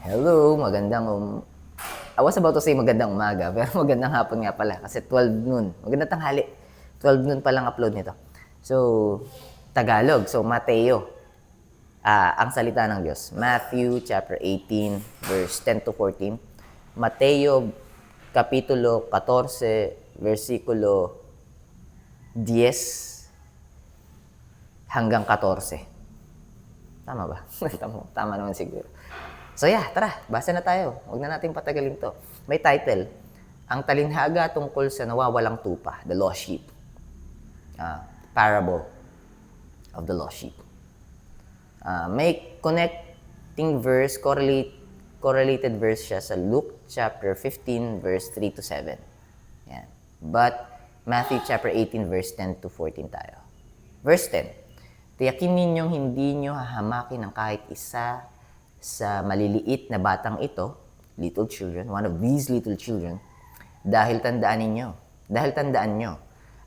Hello, I was about to say magandang umaga, pero magandang hapon nga pala kasi 12 noon. Magandang tanghali. 12 noon pa lang upload nito. So, Tagalog. So, Mateo. Ang salita ng Diyos. Matthew chapter 18, verse 10 to 14. Mateo, kapitulo 14, versikulo 10 hanggang 14. Tama ba? Tama naman siguro. So tara, basa na tayo. Huwag na natin patagalin to. May title, Ang Talinhaga Tungkol sa Nawawalang Tupa, The Lost Sheep. Parable of the Lost Sheep. May connecting verse, correlated verse siya sa Luke chapter 15, verse 3 to 7. Yan. But Matthew chapter 18, verse 10 to 14 tayo. Verse 10, Tiyakin ninyong hindi nyo hahamakin ng kahit isa sa maliliit na batang ito, little children, one of these little children, dahil tandaan nyo,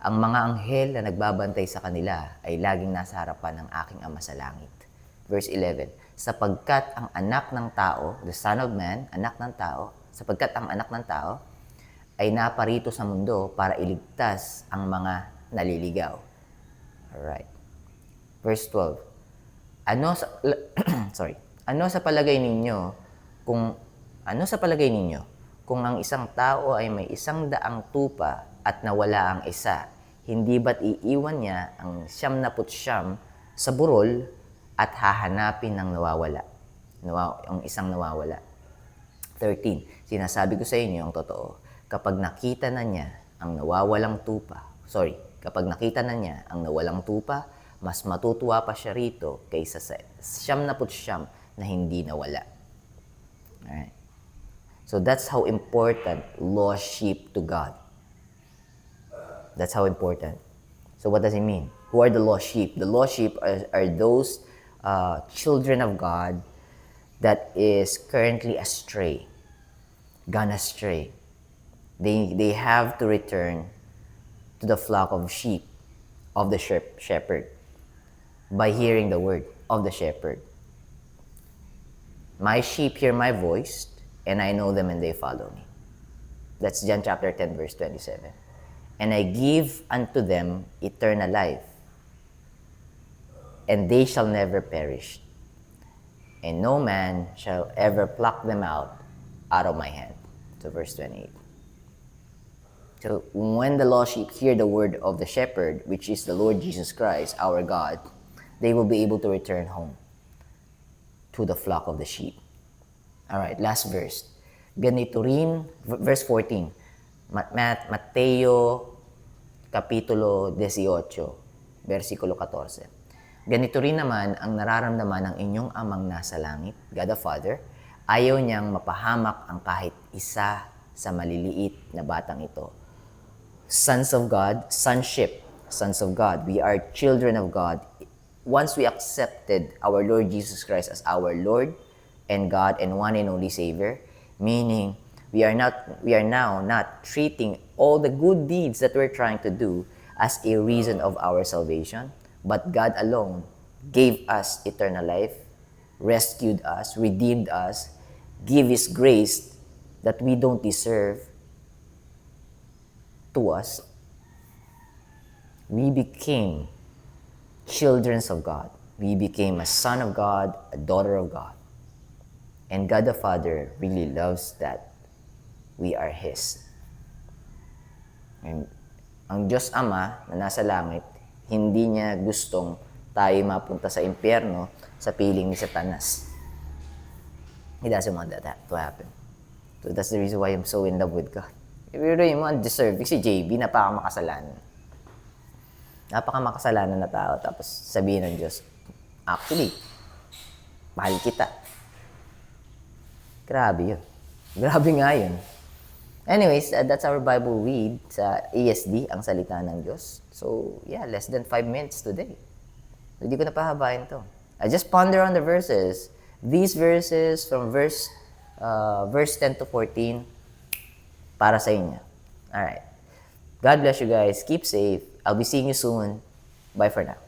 ang mga anghel na nagbabantay sa kanila ay laging nasa harapan ng aking Ama sa langit. Verse 11, sapagkat ang anak ng tao, the Son of Man, sapagkat ang anak ng tao ay naparito sa mundo para iligtas ang mga naliligaw. Alright. Verse 12, Ano sa palagay ninyo kung ang isang tao ay may 100 tupa at nawala ang isa, hindi ba't iiwan niya ang 99 sa burol at hahanapin ng ang isang nawawala? 13, sinasabi ko sa inyo ang totoo, kapag nakita na niya ang nawawalang tupa, mas matutuwa pa siya rito kaysa sa 99 na hindi nawala. Alright. So that's how important lost sheep to God. That's how important. So what does it mean? Who are the lost sheep? The lost sheep are those children of God that is currently gone astray. They have to return to the flock of sheep of the shepherd by hearing the word of the shepherd. My sheep hear my voice, and I know them and they follow me. That's John chapter 10, verse 27. And I give unto them eternal life, and they shall never perish, and no man shall ever pluck them out of my hand. So verse 28. So when the lost sheep hear the word of the shepherd, which is the Lord Jesus Christ, our God, they will be able to return home to the flock of the sheep. Alright, last verse. Ganito rin, verse 14. Mateo, kapitulo 18, versikulo 14. Ganito rin naman ang nararamdaman ng inyong amang nasa langit, God the Father. Ayaw niyang mapahamak ang kahit isa sa maliliit na batang ito. Sons of God, sons of God. We are children of God. Once we accepted our Lord Jesus Christ as our Lord and God and one and only Savior, meaning we are now not treating all the good deeds that we're trying to do as a reason of our salvation, but God alone gave us eternal life, rescued us, redeemed us, gave His grace that we don't deserve to us. We became children of God. We became a son of God, a daughter of God. And God the Father really loves that we are His. And ang Diyos Ama na nasa langit, hindi niya gustong tayo mapunta sa impyerno sa piling ni Satanas. He doesn't want that to happen. So that's the reason why I'm so in love with God. If you really want deserving, si JB, napakamakasalanan na tao, tapos sabihin ng Diyos, actually, mahal kita. Grabe yun. Grabe nga yun. Anyways, that's our Bible read sa ESD, ang salita ng Diyos. So, less than 5 minutes today. Hindi ko na pahabain to. I just ponder on the verses. These verses from verse 10 to 14 para sa inyo. Alright. God bless you guys. Keep safe. I'll be seeing you soon. Bye for now.